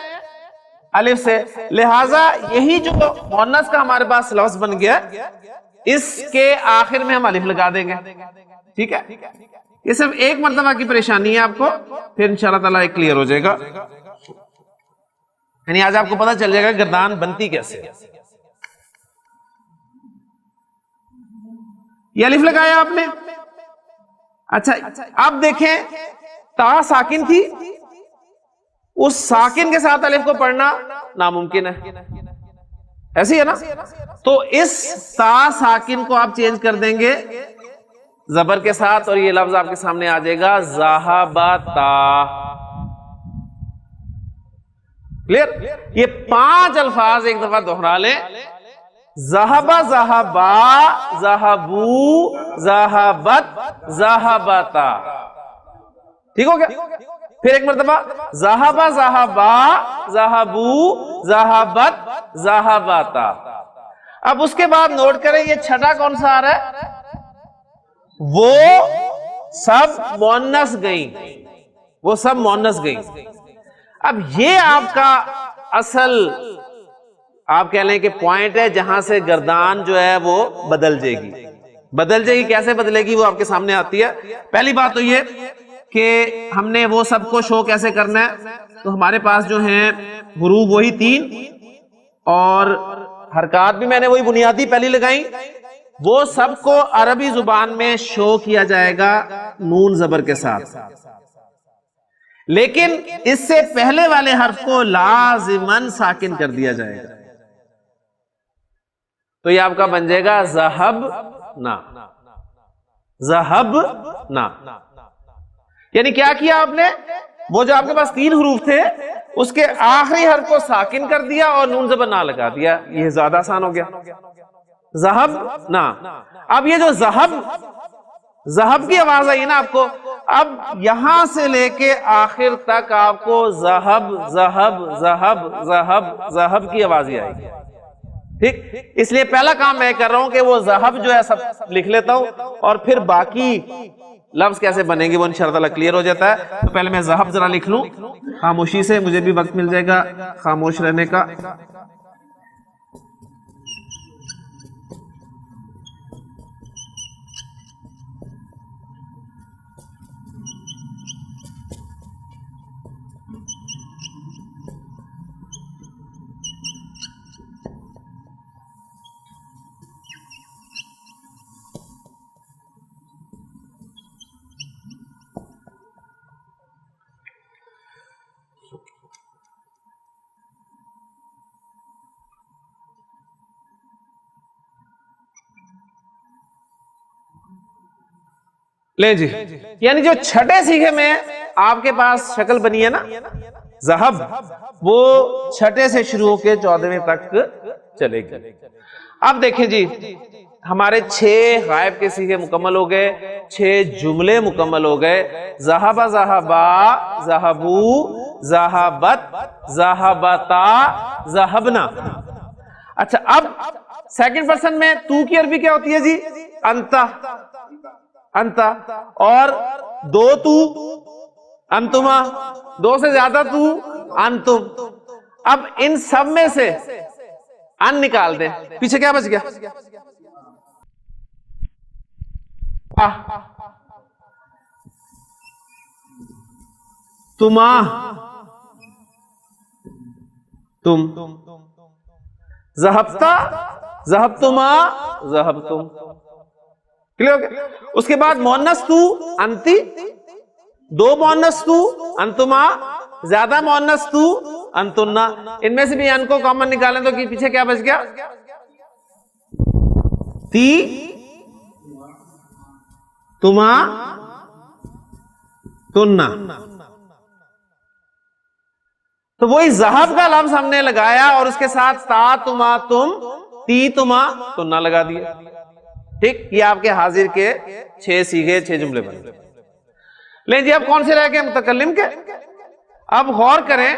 S1: الف سے. لہذا یہی جو مؤنث کا ہمارے پاس لفظ بن گیا, اس کے آخر میں ہم الف لگا دیں گے. ٹھیک ہے. یہ صرف ایک مرتبہ کی پریشانی ہے آپ کو, پھر انشاءاللہ تعالیٰ ایک کلیئر ہو جائے گا. یعنی آج آپ کو پتہ چل جائے گا گردان بنتی کیسے. یہ الف لگایا آپ نے. اچھا, اب دیکھیں تا ساکن تھی, اس ساکن کے ساتھ الف کو پڑھنا ناممکن ہے, ایسی ہے نا. تو اس تا ساکن کو آپ چینج کر دیں گے زبر کے ساتھ, اور یہ لفظ آپ کے سامنے آ جائے گا ذہبتا. کلیئر. یہ 5 الفاظ ایک دفعہ دوہرا لیں. ذہبا ذہبا ذہبو ذہبت ذہبتا. ٹھیک ہو گیا. پھر ایک مرتبہ ذہبا ذہبا ذہبو ذہبت ذہبتا. اب اس کے بعد نوٹ کریں یہ چھٹا کون سا آ رہا ہے؟ وہ سب مؤنث گئیں, وہ سب مؤنث گئیں. اب یہ آپ کا اصل آپ کہہ لیں کہ پوائنٹ ہے جہاں سے گردان جو ہے وہ بدل جائے گی. بدل جائے گی, کیسے بدلے گی وہ آپ کے سامنے آتی ہے. پہلی بات تو یہ کہ ہم نے وہ سب کو شو کیسے کرنا ہے. تو ہمارے پاس جو ہیں حروف وہی 3, اور حرکات بھی میں نے وہی بنیادی پہلی لگائیں. وہ سب کو عربی زبان میں شو کیا جائے گا نون زبر کے ساتھ، لیکن اس سے پہلے والے حرف کو لازماً ساکن کر دیا جائے گا. تو یہ آپ کا بن جائے گا ذہب نا، ذہب نا. یعنی کیا کیا آپ نے؟ وہ جو آپ کے پاس 3 حروف تھے اس کے آخری حرف کو ساکن کر دیا اور نون زبر نہ لگا دیا. یہ زیادہ آسان ہو گیا. ذہب نا. اب یہ جو ذہب کی آواز آئی نا آپ کو، اب یہاں سے لے کے آخر تک آپ کو ذہب ذہب ذہب ذہب ذہب کی آواز ہی آئے گی. ٹھیک، اس لیے پہلا کام میں کر رہا ہوں کہ وہ ذہب جو ہے سب لکھ لیتا ہوں، اور پھر باقی لفظ کیسے بنیں گے وہ انشاءاللہ تعالی کلیئر ہو جاتا ہے. تو پہلے میں ذہب ذرا لکھ لوں خاموشی سے، مجھے بھی وقت مل جائے گا خاموش رہنے کا. لیں جی، یعنی جو چھٹے سیغے میں آپ کے پاس شکل بنی ہے نا ذہب، وہ چھٹے سے شروع ہو کے 14ویں تک چلے گی. اب دیکھیں جی، ہمارے 6 غائب کے سیغے مکمل ہو گئے، 6 جملے مکمل ہو گئے. ذہب ذہبا ذہبو ذہبت ذہبتا ذہبنا. اچھا، اب سیکنڈ پرسن میں تو کی عربی کیا ہوتی ہے جی؟ انتا. انتا. اور 2 تو انتما، 2 سے زیادہ تو انتم. اب ان سب میں سے ان نکال دیں، پیچھے کیا بچ گیا؟ تما، تم. ذہبتا ذہبتما ذہبتم. کلیئر ہو گیا؟ اس کے بعد مؤنث تو انتی، 2 مؤنث تو انتما، زیادہ مؤنث تو انتنا. ان میں سے بھی ان کو کامن نکالیں تو پیچھے کیا بچ گیا؟ تی تما تننا. تو وہی ذہب کا لفظ ہم نے لگایا اور اس کے ساتھ تا تما تم، تی تما تننا لگا دیا. ٹھیک، یہ آپ کے حاضر کے 6 سیغے 6 جملے بن گئے. لیں جی، اب کون سے رہ گئے؟ متکلم کے. اب غور کریں،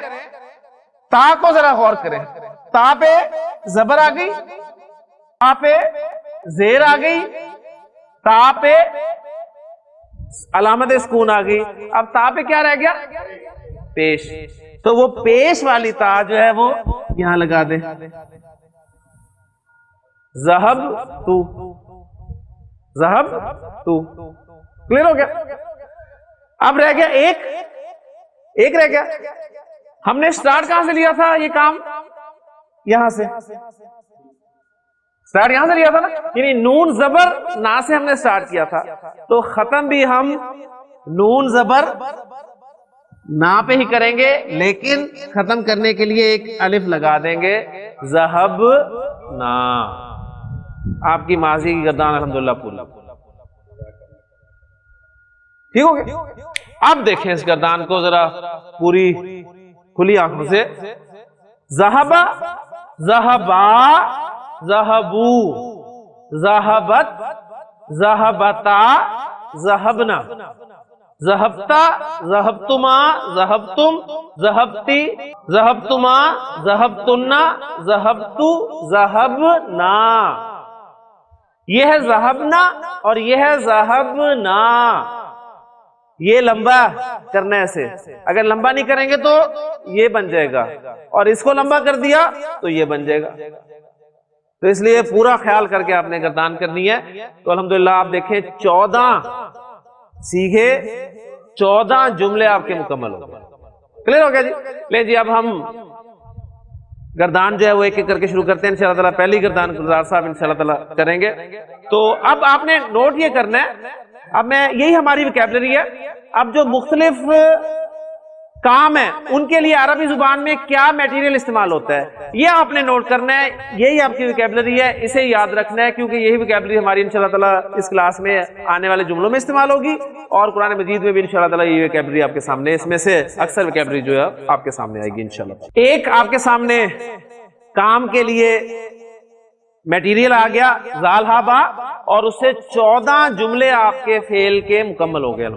S1: تا کو ذرا غور کریں. تا پہ زبر آ گئی، تا پہ زیر آ گئی، تا پہ علامت سکون آ گئی. اب تا پہ کیا رہ گیا؟ پیش. تو وہ پیش والی تا جو ہے وہ یہاں لگا دیں. ذہب تو، ذہب تو. کلیئر ہو گیا؟ اب رہ گیا ایک رہ گیا. ہم نے سٹارٹ کہاں سے لیا تھا یہ کام؟ یہاں سے. سٹارٹ یہاں سے لیا تھا نا، یعنی نون زبر نا سے ہم نے سٹارٹ کیا تھا، تو ختم بھی ہم نون زبر نا پہ ہی کریں گے، لیکن ختم کرنے کے لیے ایک الف لگا دیں گے، ذہب نا. آپ کی ماضی کی گردان الحمدللہ پوری. ٹھیک ہو گیا؟ اب دیکھیں اس گردان کو ذرا پوری کھلی آنکھوں سے. ذہبا ذہبا ذہبو ذہبت ذہبتا ذہبنا. ذہبتا ذہبتما ذہبتم ذہبتی ذہبتما ذہبتنا ذہبتو ذہبنا. یہ ہے ذہبنا اور یہ ہے ذہبنا. یہ لمبا کرنا ہے ایسے، اگر لمبا نہیں کریں گے تو یہ بن جائے گا، اور اس کو لمبا کر دیا تو یہ بن جائے گا. تو اس لیے پورا خیال کر کے آپ نے گردان کرنی ہے. تو الحمدللہ آپ دیکھیں 14 سیغے 14 جملے آپ کے مکمل ہو گئے. کلیئر ہو گیا جی؟ لیں جی، اب ہم گردان جو ہے وہ ایک ایک کر کے شروع کرتے ہیں انشاءاللہ تعالیٰ. پہلی گردان گلزار صاحب انشاءاللہ تعالیٰ کریں گے. تو اب آپ نے نوٹ یہ کرنا ہے، اب میں یہی ہماری ویکیبلری ہے. اب جو مختلف کام ہیں ان کے لیے عربی زبان میں کیا میٹیریل استعمال ہوتا ہے یہ آپ نے نوٹ کرنا ہے. یہی آپ کی ویکیبلری ہے، اسے یاد رکھنا ہے، کیونکہ یہی ویکیبلری ہماری انشاءاللہ تعالیٰ اس کلاس میں آنے والے جملوں میں استعمال ہوگی، اور قرآن مجید میں بھی انشاءاللہ تعالیٰ یہ ویکیبلری آپ کے سامنے، اس میں سے اکثر ویکیبلری جو ہے آپ کے سامنے آئے گی انشاءاللہ. ایک آپ کے سامنے کام کے لیے میٹیریل آ گیا زال ہا با، اور اس سے 14 جملے آپ کے فعل کے مکمل ہو گئے،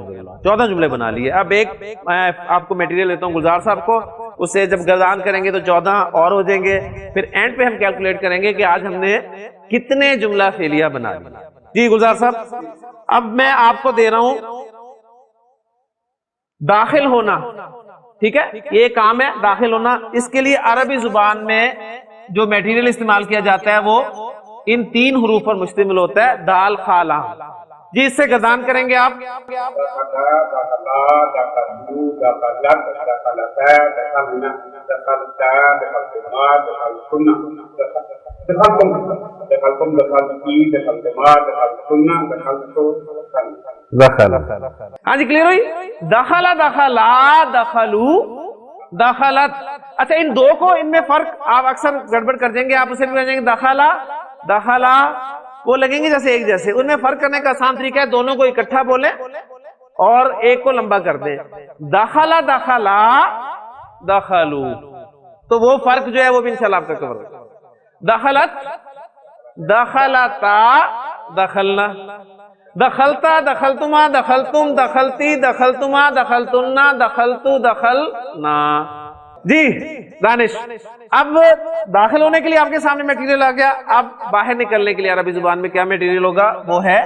S1: 14 جملے بنا لیے. اب ایک میں آپ کو میٹیریل دیتا ہوں گلزار صاحب کو، اس سے جب گردان کریں گے تو 14 اور ہو جائیں گے. پھر اینڈ پہ ہم کیلکولیٹ کریں گے کہ آج ہم نے کتنے جملہ فعلیہ بنا لیا. جی گلزار صاحب، اب میں آپ کو دے رہا ہوں داخل ہونا. ٹھیک ہے، یہ کام ہے داخل ہونا. اس کے لیے عربی زبان میں جو میٹیریل استعمال کیا جاتا ہے وہ ان 3 حروف پر مشتمل ہوتا ہے، دال خا لام. جی اس سے گردان کریں گے آپ. ہاں جی کلیئر ہوئی. دخلا دخلا دخلو دخلت. اچھا ان دو کو، ان میں فرق آپ اکثر گڑبڑ کر دیں گے، آپ اسے بھی کر دیں گے دخلا دخلا، وہ لگیں گے جیسے ایک جیسے. ان میں فرق کرنے کا آسان طریقہ ہے دونوں کو اکٹھا بولیں اور ایک کو لمبا کر دیں. دخلا دخلا دخلو، تو وہ فرق جو ہے وہ بھی انشاءاللہ آپ کا کور ہوگا. دخلت دخلتا دخلنا، دخلتا دخلتما دخلتم دخلتی دخلتما دخلتنا دخلتو دخلنا. جی دانش، اب داخل ہونے کے لیے آپ کے سامنے میٹیریل آ گیا. اب باہر نکلنے کے لیے عربی زبان میں کیا میٹیریل ہوگا؟ وہ ہے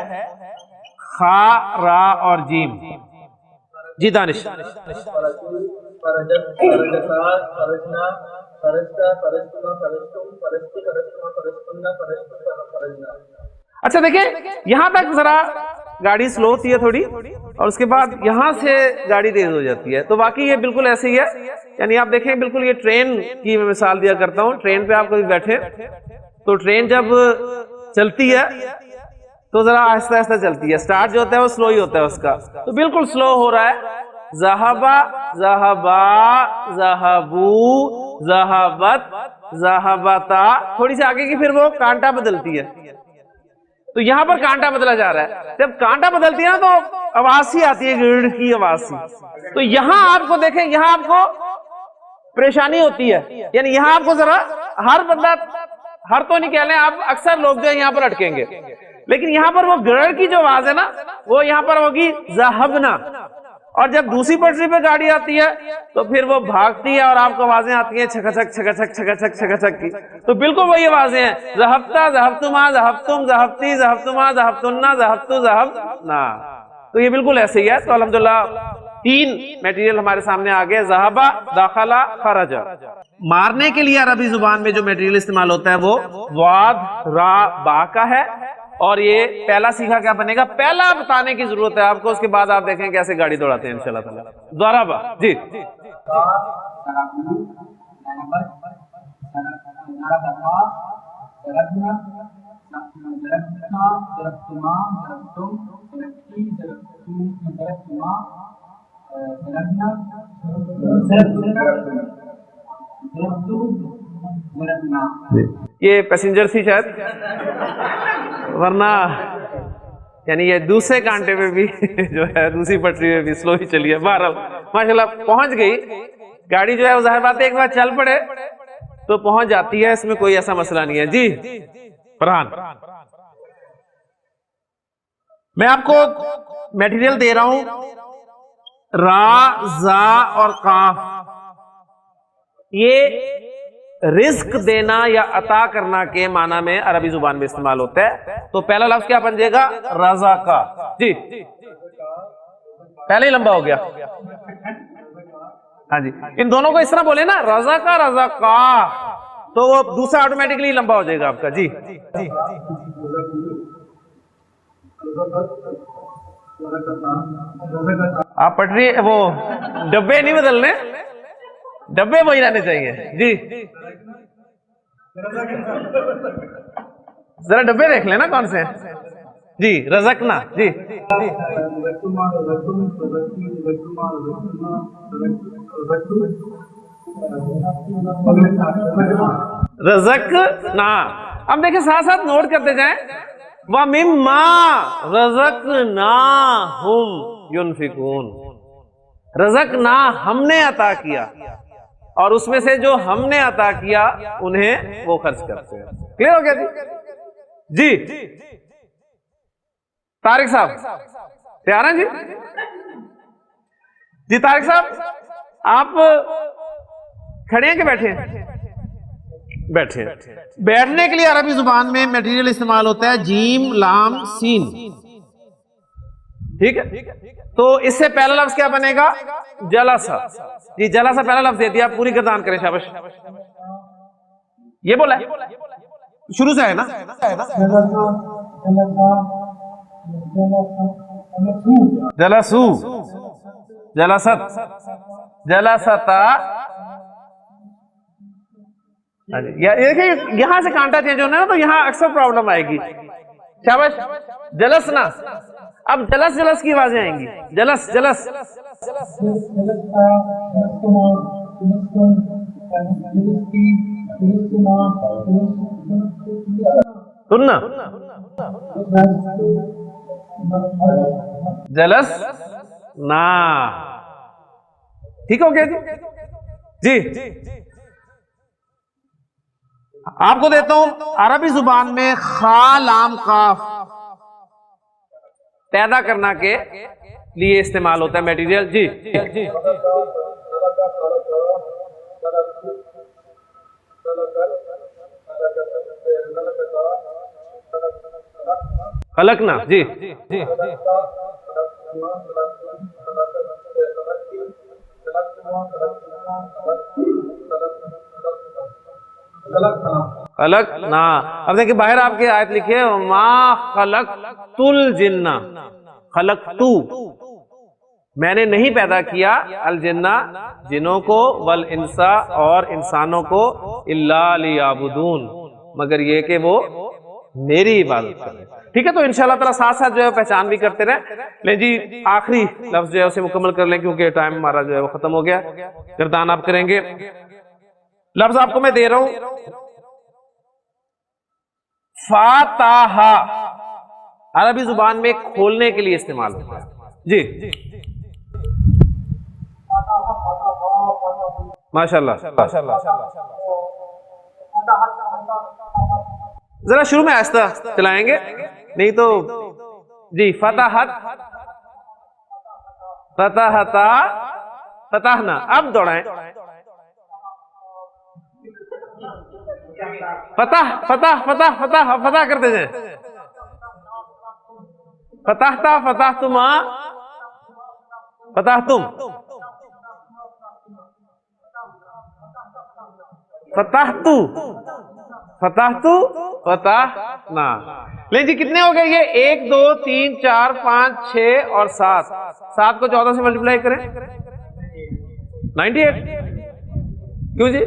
S1: خا را اور جیم. جی دانش. اچھا دیکھیں یہاں تک ذرا گاڑی سلو ہوتی ہے تھوڑی، اور اس کے بعد یہاں سے گاڑی تیز ہو جاتی ہے. تو باقی یہ بالکل ایسے ہی ہے، یعنی آپ دیکھیں بالکل یہ ٹرین کی میں مثال دیا کرتا ہوں. ٹرین پہ آپ کبھی بیٹھے تو ٹرین جب چلتی ہے تو ذرا آہستہ آہستہ چلتی ہے، سٹارٹ جو ہوتا ہے وہ سلو ہی ہوتا ہے اس کا. تو بالکل سلو ہو رہا ہے. ذہبا ذہبا ذہبو ذہبت ذہبتا، تھوڑی سی آگے کی پھر وہ کانٹا بدلتی ہے. تو یہاں پر کانٹا بدلا جا رہا ہے. جب کانٹا بدلتی ہے نا تو آواز سی آتی ہے، گڑ کی آواز سی. تو یہاں آپ کو دیکھیں، یہاں آپ کو پریشانی ہوتی ہے، یعنی یہاں آپ کو ذرا ہر بندہ، ہر تو نہیں کہہ لیں آپ، اکثر لوگ جو ہے یہاں پر اٹکیں گے. لیکن یہاں پر وہ گڑ کی جو آواز ہے نا وہ یہاں پر ہوگی ذہبنا. اور جب دوسری پٹری پہ گاڑی آتی ہے تو پھر وہ بھاگتی ہے اور آپ کو آوازیں آتی ہیں چھکا چھک چھکا چھک چھکا چھک چھکا چھک کی. تو بالکل وہی آوازیں ہیں، ذہبتا ذہبتما ذہبتم ذہبتی ذہبتما ذہبتنا ذہبتو ذہبنا. تو یہ بالکل ایسے ہی ہے. تو الحمدللہ 3 میٹیریل ہمارے سامنے آ گئے، ذہبا داخلہ خرجا. مارنے کے لیے عربی زبان میں جو میٹیریل استعمال ہوتا ہے وہ واد را با کا ہے. اور یہ پہلا سیکھا کیا بنے گا، پہلا بتانے کی ضرورت ہے آپ کو، اس کے بعد آپ دیکھیں کیسے گاڑی دوڑاتے ہیں انشاءاللہ تعالی. ضربا. جی یہ پیسنجر تھی شاید، ورنہ یعنی یہ دوسرے کانٹے پہ بھی جو ہے دوسری پٹری پہ بھی سلو ہی چلی ہے. بہرحال ماشاءاللہ پہنچ گئی گاڑی جو ہے وہ، ظاہر بات ہے ایک بار چل پڑے تو پہنچ جاتی ہے، اس میں کوئی ایسا مسئلہ نہیں ہے. جی فرحان، میں آپ کو میٹیریل دے رہا ہوں را زا اور قاف. یہ رزق دینا یا عطا کرنا کے معنی میں عربی زبان میں استعمال ہوتا ہے. تو پہلا لفظ کیا بن جائے گا؟ رضا کا. جی پہلے ہی لمبا ہو گیا. ہاں جی ان دونوں کو اس طرح بولے نا، رضا کا رضا کا، تو وہ دوسرا آٹومیٹکلی لمبا ہو جائے گا آپ کا. جی آپ پٹری وہ ڈبے نہیں بدلنے، ڈبے وہی رہنے چاہیے. جی ذرا ڈبے دیکھ لینا کون سے ہیں. جی رزقنا جی رزقنا. اب دیکھیں ساتھ ساتھ نوٹ کرتے جائیں. وَمِمَّا رَزَقْنَاهُمْ يُنْفِقُونَ. رزقنا ہم نے عطا کیا اور اس میں سے جو ہم نے عطا کیا انہیں وہ خرچ کرتے ہیں. کلیئر ہو گیا جی؟ جی طارق صاحب تیار ہیں جی؟ جی طارق صاحب آپ کھڑے ہیں کہ بیٹھے ہیں؟ بیٹھے. بیٹھنے کے لیے عربی زبان میں میٹیریل استعمال ہوتا ہے جیم لام سین. ٹھیک ہے؟ تو اس سے پہلا لفظ کیا بنے گا؟ جلسہ. جی جلسہ پہلا لفظ دے دیا. آپ پوری گردان کریں. شاباش. یہ بولا ہے شروع سے ہے نا. جلسو جلست جلستا. یہاں سے کانٹا چینج ہونا ہے تو یہاں اکثر پرابلم آئے گی. شاباش. جلسنا. اب جلس جلس کی آوازیں آئیں گی. جلس جلس سننا. جلس نا. ٹھیک ہو گیا جی؟ جی آپ کو دیتا ہوں عربی زبان میں خا لام قاف پیدا کرنا کے لیے استعمال ہوتا ہے میٹیریل. جی خلقنا. جی خلقنا. اب دیکھیں باہر آپ کی آیت لکھی ہے ما خلقت الجن. خلقتو میں نے نہیں پیدا کیا الجنہ جنوں کو والانسا اور انسانوں کو الا لیعبدون مگر یہ کہ وہ میری عبادت کریں. ٹھیک ہے؟ تو انشاءاللہ تعالیٰ ساتھ ساتھ جو ہے پہچان بھی کرتے رہیں. لیں جی آخری لفظ جو ہے اسے مکمل کر لیں کیونکہ ٹائم ہمارا جو ہے وہ ختم ہو گیا. گردان آپ کریں گے. لفظ آپ کو میں دے رہا ہوں فاتح. عربی زبان میں کھولنے کے لیے استعمال ہوتا ہے. جی ماشاءاللہ. ذرا شروع میں آہستہ چلائیں گے نہیں تو. جی فتحت فتحتا فتحنا. اب دوڑائیں. فتح فتح فتح فتح فتح کرتے جائیں. فتحتا فتحتما فتحتم فتحتو فتحتو فتحنا. لیں جی کتنے ہو گئے یہ؟ 1 2 3 4 5 6 اور 7. 7 کو 14 سے ملٹیپلائی کریں 98. کیوں جی؟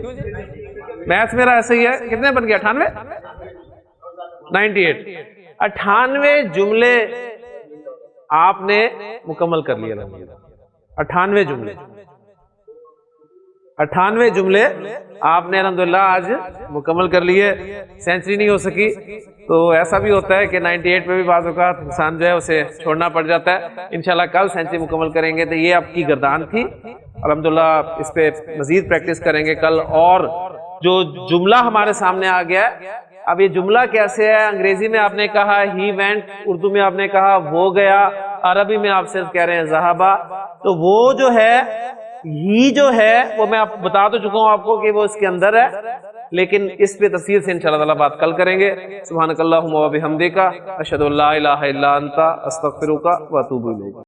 S1: میتھس میرا ایسا ہی ہے. کتنے بن گیا؟ 98. 98 98 جملے آپ نے مکمل کر لیے. 98 جملے 98 جملے آپ نے الحمدللہ آج مکمل کر لیے. سینچری نہیں ہو سکی تو ایسا بھی ہوتا ہے کہ 98 پہ بھی بعض اوقات انسان جو ہے اسے چھوڑنا پڑ جاتا ہے. انشاءاللہ کل سینچری مکمل کریں گے. تو یہ آپ کی گردان تھی. الحمدللہ اس پہ مزید پریکٹس کریں گے کل. اور جو جملہ ہمارے سامنے آ گیا ہے اب یہ جملہ کیسے ہے؟ انگریزی میں آپ نے کہا ہی وینٹ, اردو میں آپ نے کہا وہ گیا, عربی میں آپ صرف کہہ رہے ہیں ذہبا. تو وہ جو ہے ہی جو ہے وہ میں آپ بتا تو چکا ہوں آپ کو کہ وہ اس کے اندر ہے, لیکن اس پہ تفصیل سے انشاءاللہ تعالی بات کل کریں گے. سبحانک اللہم و بحمدک اشہد ان لا الہ الا انت استغفرک و اتوب الیک.